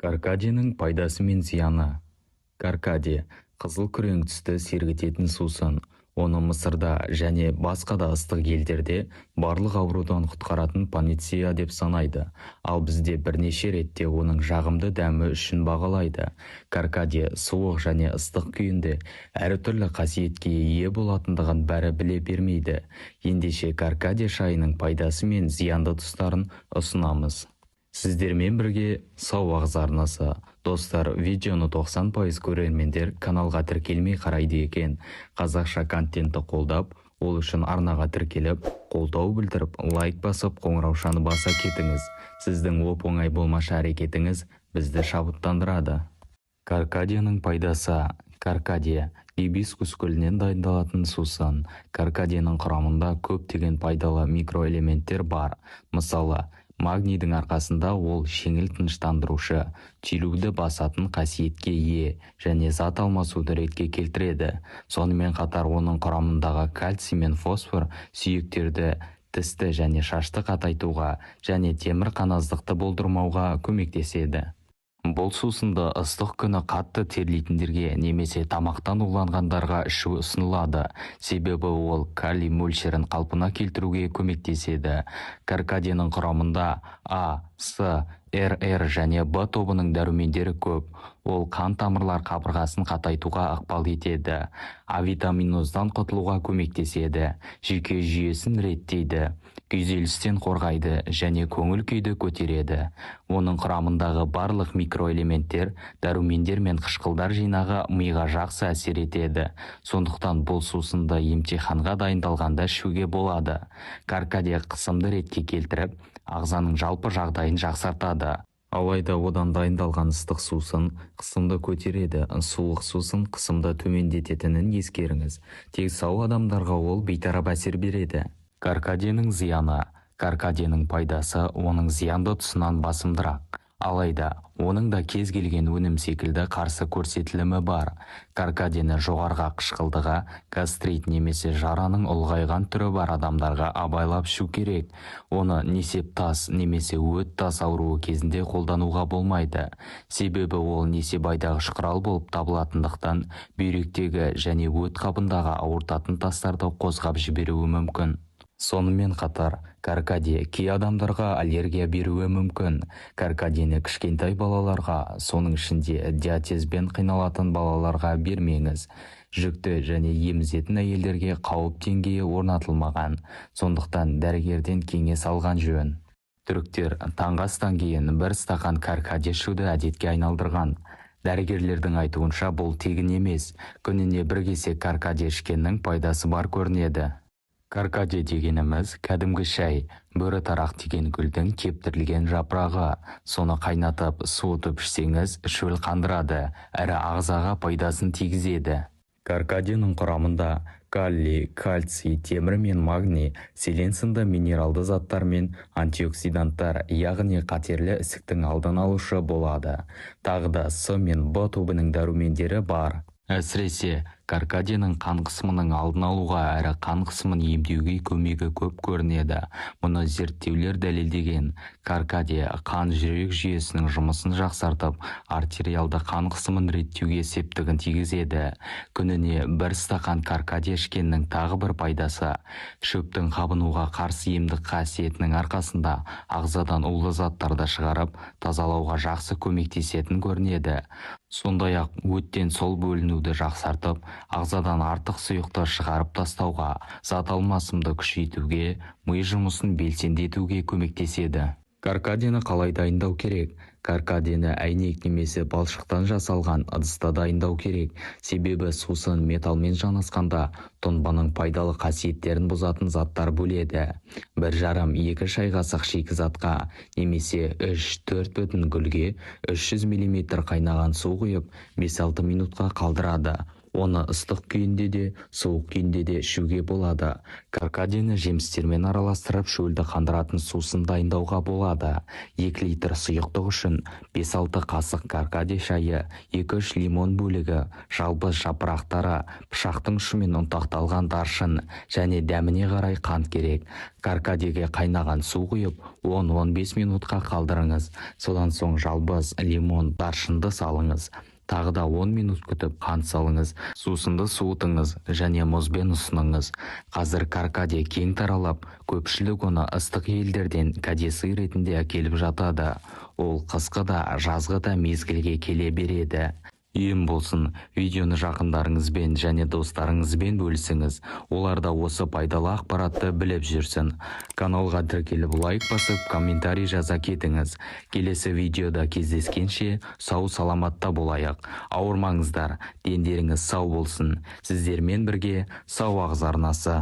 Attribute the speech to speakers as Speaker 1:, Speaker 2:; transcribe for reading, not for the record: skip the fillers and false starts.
Speaker 1: Каркадияның пайдасы мен зияны. Каркадия қызыл күрең түсті сергітетін сусын. Оны Мысырда және басқа да ыстық елдерде барлық аурудан құтқаратын панацея деп санайды. Ал бізде бірнеше ретте оның жағымды дәмі үшін бағалайды. Каркадия суық және ыстық күйінде әртүрлі қасиетке ие болатындығын бәрі біле бермейді. Ендеше Каркадия шайының пайдасы мен зиянды тұстарын ұсынамыз. Сіздермен бірге сау ағза арнасы. Достар, видеоны 90% көрермендер каналға тіркелмей қарайды екен. Қазақша контентті қолдап, ол үшін арнаға тіркеліп, қолдау білдіріп, лайк басып, қоңыраушаны баса кетіңіз. Сіздің оп-оңай болмашы әрекетіңіз бізді шабыттандырады. Каркадияның пайдасы. Каркадия гибискус гүлінен дайындалатын сусын. Каркадияның құрамында көптеген пайдалы микроэлементтер бар. Мысалы, магнийдің арқасында ол жеңіл тыныштандырушы, түйілуді басатын қасиетке ие және зат алмасуды ретке келтіреді. Сонымен қатар оның құрамындағы кальций мен фосфор сүйектерді, тісті және шашты қатайтуға және темір қаназдықты болдырмауға көмектеседі. Бұл сусынды ыстық күні қатты терлейтіндерге немесе тамақтан уланғандарға ішу ұсынылады. Себебі ол калий мөлшерін қалпына келтіруге көмектеседі. Каркадияның құрамында А, С, РР және Б тобының дәрумендері көп. Ол қан тамырлар қабырғасын қатайтуға ықпал етеді. Авитаминоздан құтылуға көмектеседі. Жүйке жүйесін реттейді. Күйзелістен қорғайды және көңіл күйді көтереді. Оның құрамындағы барлық микроэлементтер, дәрумендер мен қышқылдар жинағы миға жақсы әсер етеді. Сондықтан бұл сусынды емтиханға дайындалғанда ішуге болады. Каркадия қысымды ретке келтіріп, ағзаның жалпы жағдайын жақсартады. Алайда одан дайындалған ыстық сусын қысымды көтереді. Суық сусын қысымды төмендететінін ескеріңіз. Тек сау адамдарға ол бейтарап әсер береді. Каркадияның зияны. Каркадияның пайдасы оның зиянды тұсынан басымдырақ. Алайда, оның да кез келген өнім секілді қарсы көрсетілімі бар. Каркадияны жоғарғы қышқылдыға, гастрит немесе жараның ұлғайған түрі бар адамдарға абайлап ішу керек. Оны несеп тас немесе өт тас ауруы кезінде қолдануға болмайды. Себебі ол несебайдағы құрал болып табылатындықтан бүйректегі және өт қабындағы ауыртатын тастарды қозғап жіберуі мүмкін. Сонымен қатар, каркадия кей адамдарға аллергия беруі мүмкін. Каркадияны кішкентай балаларға, соның ішінде диатезбен қиналатын балаларға бермеңіз. Жүкті және емізетін әйелдерге қауіп деңгейі орнатылмаған. Сондықтан дәрігерден кеңес алған жөн. Түріктер таңғы астан кейін бір стақан каркадия ішуді әдетке айналдырған. Дәрігерлердің айтуынша бұл тегін емес. Күніне бір кесе каркадия ішкеннің пайдасы бар көрінеді. Каркадия дегеніміз кәдімгі шай, бөрі тарақ деген гүлдің кептірілген жапырағы. Соны қайнатып, суытып ішсеңіз, шөл қандырады, әрі ағзаға пайдасын тигізеді. Каркадияның құрамында калий, кальций, темір мен магний, селен сынды минералды заттар мен антиоксиданттар, яғни қатерлі ісіктің алдын алушы болады. Тағы да С мен Б тобының дәрумендері бар. Әсіресе, каркадияның қан қысымының алдын алуға әрі қан қысымын емдеуге көмегі көп көрінеді. Мұны зерттеулер дәлелдеген. Каркадия қан жүрек жүйесінің жұмысын жақсартып, артериалды қан қысымын реттеуге септігін тигізеді. Күніне бір стақан каркадия ішкеннің тағы бір пайдасы. Шөптің қабынуға қарсы емдік қасиетінің арқасында ағзадан улы заттарды шығарып, тазалауға жақсы көмектесетін көрінеді. Сондай-ақ өттен сол бөлінуді жақсартып, ағзадан артық сұйықты шығарып тастауға, зат алмасымды күшейтуге, ми жұмысын белсендетуге көмектеседі. Каркадияны қалай дайындау керек? Каркадияны әйнек немесе балшықтан жасалған ыдыста дайындау керек. Себебі сусын металмен жанасқанда тұнбаның пайдалы қасиеттерін бұзатын заттар бөледі. 1,5-2 шай қасық шикізатқа немесе 3-4 бүтін гүлге 300 мм қайнаған су құйып 5-6 минутқа қалдырады. Оны ыстық күйінде де, суық күйінде де ішуге болады. Каркадияны жемістермен араластырып шөлді қандыратын сусын дайындауға болады. 2 литр сұйықтық үшін 5-6 қасық каркадия шайы, 2-3 лимон бөлігі, жалбыз жапырақтары, пышақтың ұшымен ұнтақталған даршын және дәміне қарай қант керек. Каркадияға қайнаған су құйып, 10-15 минутқа қалдырыңыз. Содан соң жалбыз, лимон, даршынды салыңыз. Тағы да 10 минут күтіп қант салыңыз. Сусынды суытыңыз және мұзбен ұсыныңыз. Қазір каркадия кең таралып, көпшілік оны ыстық елдерден кәдесый ретінде әкеліп жатады. Ол қысқы да, жазғы да мезгілге келе береді. Үйім болсын, видеоны жақындарыңызбен және достарыңызбен бөлісіңіз. Олар да осы пайдалы ақпаратты біліп жүрсін. Каналға тіркеліп лайк басып, комментарий жаза кетіңіз. Келесі видеода кездескенше сау саламатта болайық. Ауырмаңыздар, дендеріңіз сау болсын. Сіздермен бірге сау ағза арнасы.